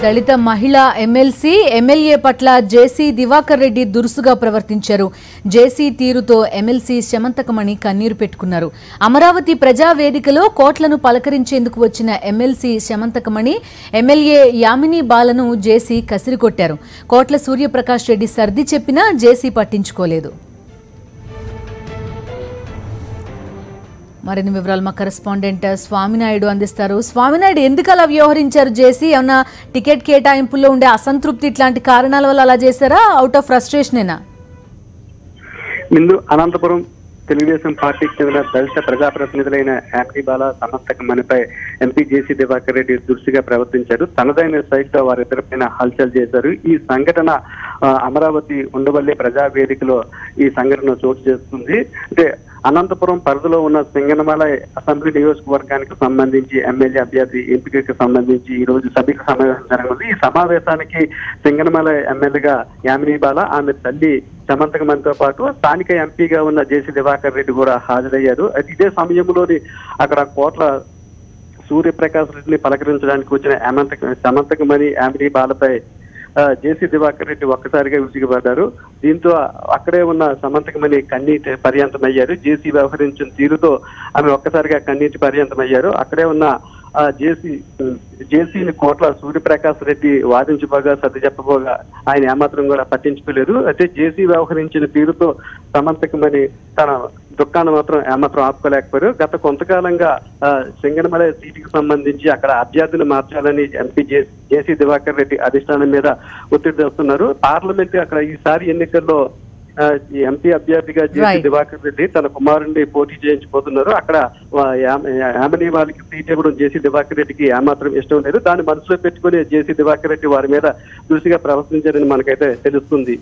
దళిత మహిళా MLC MLA పట్ల జేసీ దివాకర్ రెడ్డి దురుసుగా ప్రవర్తించారు. జేసీ తీరుతో ఎమ్మెల్సీ శమంతకమణి కన్నీరు పెట్టుకున్నారు. అమరావతి ప్రజావేదికలో కోట్లను పలకరించేందుకు వచ్చిన ఎమ్మెల్సీ శమంతకమణి ఎమ్మెల్యే యామిని బాలను జేసీ కసిరికొట్టారు. కోట్ల సూర్యప్రకాష్ రెడ్డి సర్ది చెప్పినా జేసీ పట్టించుకోలేదు. మరిన్ని వివరాలు మా కరెస్పాండెంట్ స్వామినాయుడు అందిస్తారు. స్వామినాయుడు ఎందుకు అలా వ్యవహరించారు? జేసీ ఏమన్నా టికెట్ కేటాయింపుల్లో ఉండే అసంతృప్తి ఇట్లాంటి కారణాల వల్ల అలా చేశారా? అవుట్ ఆఫ్ ఫ్రస్ట్రేషనేనా? అనంతపురం తెలుగుదేశం పార్టీకి చెందిన దళిత ప్రజాప్రతినిధులైన యామిని బాల శమంతకమణిపై ఎంపీ జేసీ దివాకర్ రెడ్డి దురుసుగా ప్రవర్తించారు. తనదైన శైలితో వారిద్దరిపైన హల్చల్ చేశారు. ఈ సంఘటన అమరావతి ఉండవల్లి ప్రజావేదికలో ఈ సంఘటన చోటు చేస్తుంది. అంటే అనంతపురం పరిధిలో ఉన్న సింగనమల అసెంబ్లీ నియోజకవర్గానికి సంబంధించి ఎమ్మెల్యే అభ్యర్థి ఎంపికకి సంబంధించి ఈ రోజు సమీక్ష సమావేశం జరగనుంది. ఈ సమావేశానికి సింగనమల ఎమ్మెల్యేగా యామిని బాల, ఆమె తల్లి శమంతకమణితో పాటు స్థానిక ఎంపీగా ఉన్న జేసీ దివాకర్ రెడ్డి కూడా హాజరయ్యారు. ఇదే సమయంలోని అక్కడ కోట్ల సూర్యప్రకాష్ రెడ్డిని పలకరించడానికి వచ్చిన శమంతకమణి యామిని బాలపై జేసీ దివాకర్ రెడ్డి ఒక్కసారిగా విసిగిపడ్డారు. దీంతో అక్కడే ఉన్న శమంతకమణి కన్నీటి పర్యంతమయ్యారు. జేసీ వ్యవహరించిన తీరుతో ఆమె ఒక్కసారిగా కన్నీటి పర్యంతమయ్యారు. అక్కడే ఉన్న జేసీని కోట్ల సూర్యప్రకాష్ రెడ్డి వాదించబోగా సర్ది చెప్పబోగా ఆయన ఏమాత్రం కూడా పట్టించుకోలేదు. అయితే జేసీ వ్యవహరించిన తీరుతో శమంతకమణి తన దుఃఖాన్ని మాత్రం ఏమాత్రం ఆపుకోలేకపోయారు. గత కొంతకాలంగా సింగనమల సీటుకి సంబంధించి అక్కడ అభ్యర్థిని మార్చాలని ఎంపీ జేసీ దివాకర్ రెడ్డి అధిష్టానం మీద ఒత్తిడి తెస్తున్నారు. పార్లమెంట్ అక్కడ ఈసారి ఎన్నికల్లో ఎంపీ అభ్యర్థిగా జేసీ దివాకర్ రెడ్డి తన కుమారుడిని పోటీ చేయించబోతున్నారు. అక్కడ యామిని వాళ్ళకి సీట్ ఇవ్వడం జేసీ దివాకర్ రెడ్డికి ఏమాత్రం ఇష్టం లేదు. దాన్ని మనసులో పెట్టుకుని జేసీ దివాకర్ రెడ్డి వారి మీద దృష్టిగా ప్రవర్తించారని మనకైతే తెలుస్తుంది.